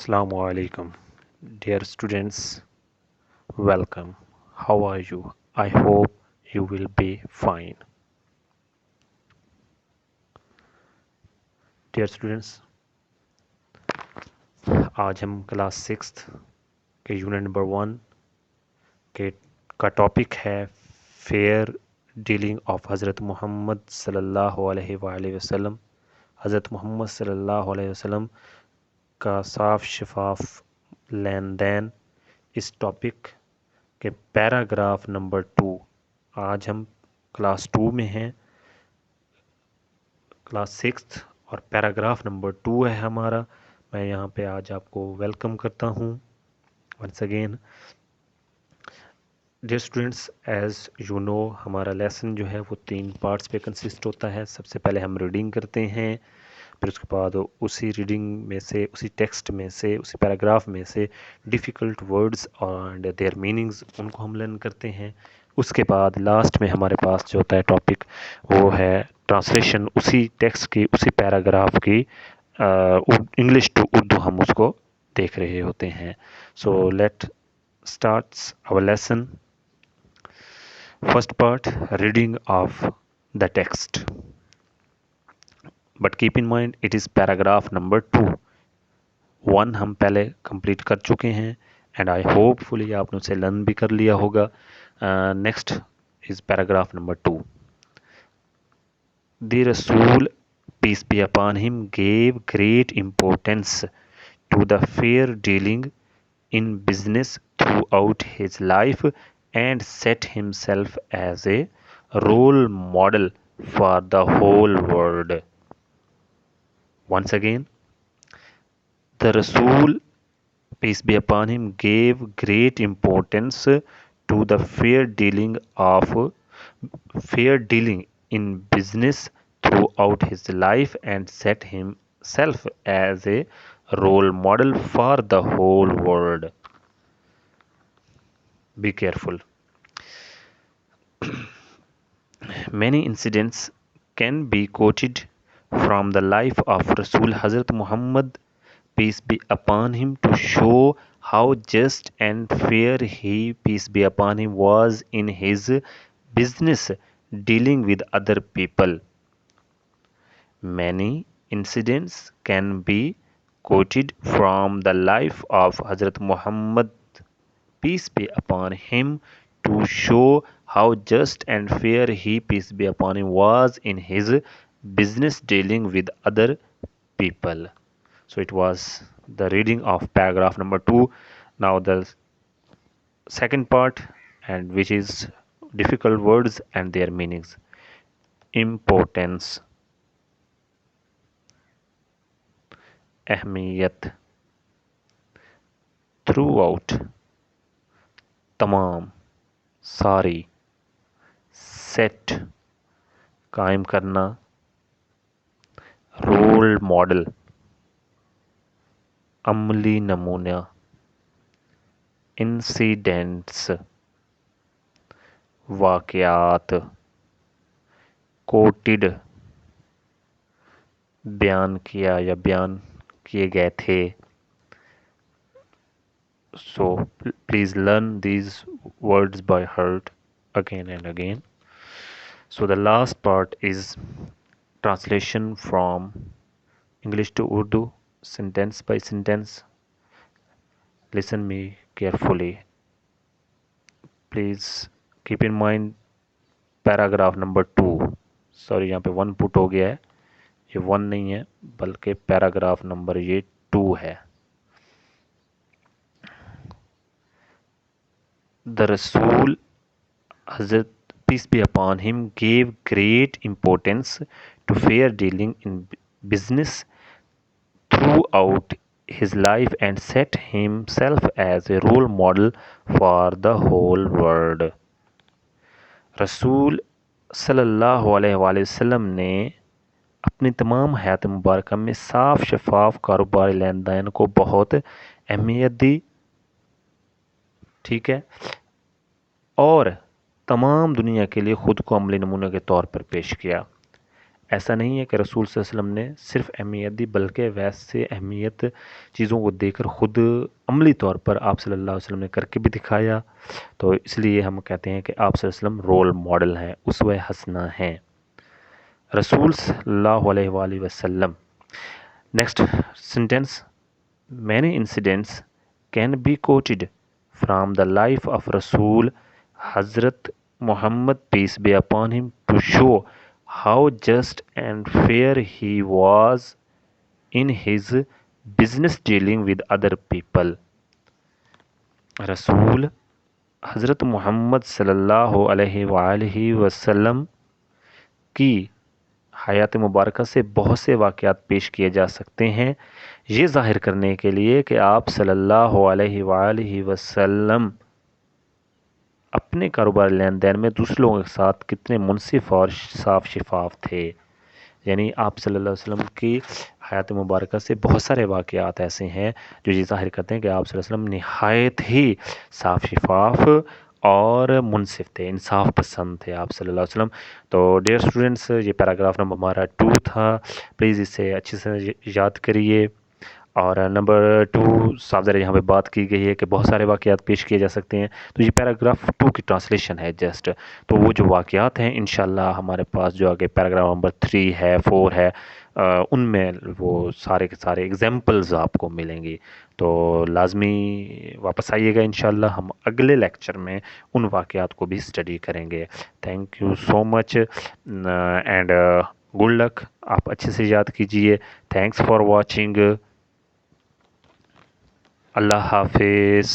Assalamu alaikum. Dear students, welcome. How are you? I hope you will be fine. Dear students, आज हम class 6 के unit number 1 के का topic है fair dealing of हज़रत मोहम्मद सल्लल्लाहु अलैहि वसल्लम। हज़रत मोहम्मद सल्लल्लाहु अलैहि वसल्लम का साफ शफाफ लेन देन। इस टॉपिक के पैराग्राफ नंबर 2। आज हम क्लास 2 में हैं, क्लास 6 और पैराग्राफ नंबर 2 है हमारा। मैं यहाँ पे आज आपको वेलकम करता हूँ once again. Dear students, as you know हमारा लेसन जो है वो 3 पार्ट्स पे कंसिस्ट होता है। सबसे पहले हम रीडिंग करते हैं, फिर उसके बाद उसी रीडिंग में से, उसी टेक्स्ट में से, उसी पैराग्राफ में से difficult words and there meanings उनको हम लर्न करते हैं। उसके बाद लास्ट में हमारे पास जो होता है टॉपिक वो है ट्रांसलेशन उसी टेक्स्ट की, उसी पैराग्राफ की इंग्लिश टू उर्दू हम उसको देख रहे होते हैं। So let starts our lesson. First part, reading of the text, but keep in mind it is paragraph number 2। 1 हम पहले कंप्लीट कर चुके हैं एंड आई होपफुली आपने उसे लर्न भी कर लिया होगा। Next is paragraph number 2। The Rasool, peace be upon him, gave great importance to the fair dealing in business throughout his life and set himself as a role model for the whole world. Once again, the Rasool, peace be upon him, gave great importance to the fair dealing in business throughout his life and set himself as a role model for the whole world. Be careful. Many incidents can be quoted from the life of Rasool Hazrat Muhammad, peace be upon him, to show how just and fair he, peace be upon him, was in his business dealing with other people. Many incidents can be quoted from the life of Hazrat Muhammad, peace be upon him, to show how just and fair he, peace be upon him, was in his business dealing with other people. So it was the reading of paragraph number 2. Now the second part, and which is difficult words and their meanings. Importance, अहमियत, throughout, तमाम, सारी, set, कायम करना, role model, अमली नमूना, incidents, वाक़यात, coated, बयान किया या बयान किए गए थे। So please learn these words by heart again and again. So the last part is translation from English to Urdu, sentence by sentence. Listen me carefully. Please keep in mind paragraph number 2. Sorry, यहाँ पे 1 put हो गया है, ये 1 नहीं है बल्कि paragraph number ये 2 है। The Rasool, Hazrat, peace be upon him, gave great importance to fair dealing in business throughout his life and set himself as a role model for the whole world. रसूल सल्लल्लाहु अलैहि वसल्लम ने अपनी तमाम हयात मुबारक में साफ शफाफ कारोबारी लेन देन को बहुत अहमियत दी, ठीक है, और तमाम दुनिया के लिए ख़ुद को अमली नमूने के तौर पर पेश किया। ऐसा नहीं है कि रसूल सल्लल्लाहु अलैहि वसल्लम ने सिर्फ अहमियत दी, बल्कि वैसे अहमियत चीज़ों को देखकर ख़ुद अमली तौर पर आप सल्लल्लाहु अलैहि वसल्लम ने करके भी दिखाया। तो इसलिए हम कहते हैं कि आप सल्लल्लाहु अलैहि वसल्लम रोल मॉडल हैं, उसवे हसना हैं रसूल सल्लल्लाहु अलैहि वसल्लम। Next sentence, many incidents can be coated from the life of रसूल हज़रत Muhammad, peace be upon him, to show how just and fair he was in his business dealing with other people. रसूल हज़रत मोहम्मद सल्लल्लाहु अलैहि वसल्लम की हयात मुबारक से बहुत से वाक़यात पेश किए जा सकते हैं, ये ज़ाहिर करने के लिए कि आप सल्लल्लाहु अलैहि वसल्लम अपने कारोबार लेन देन में दूसरे लोगों के साथ कितने मुनसिफ और साफ शिफाफ थे। यानी आप सल्लल्लाहु अलैहि वसल्लम की हयात मुबारक से बहुत सारे वाक़यात ऐसे हैं जो ये ज़ाहिर करते हैं कि आप सल्लल्लाहु अलैहि वसल्लम नहायत ही साफ शिफाफ और मुनसिफ थे, इंसाफ पसंद थे आप सल्लल्लाहु अलैहि वसल्लम। तो डियर स्टूडेंट्स, ये पैराग्राफ नंबर हमारा 2 था, प्लीज़ इसे अच्छे से याद करिए। और नंबर 2 साफ ज़रा यहाँ पे बात की गई है कि बहुत सारे वाक़यात पेश किए जा सकते हैं, तो ये पैराग्राफ 2 की ट्रांसलेशन है जस्ट। तो वो जो वाक़यात हैं इंशाल्लाह हमारे पास जो आगे पैराग्राफ नंबर 3 है, 4 है, उनमें वो सारे के सारे एग्जाम्पल्स आपको मिलेंगी। तो लाजमी वापस आइएगा, इंशाल्लाह हम अगले लेक्चर में उन वाक़यात को भी स्टडी करेंगे। Thank you so much and good luck. आप अच्छे से याद कीजिए। Thanks for watching. अल्लाह हाफिज़।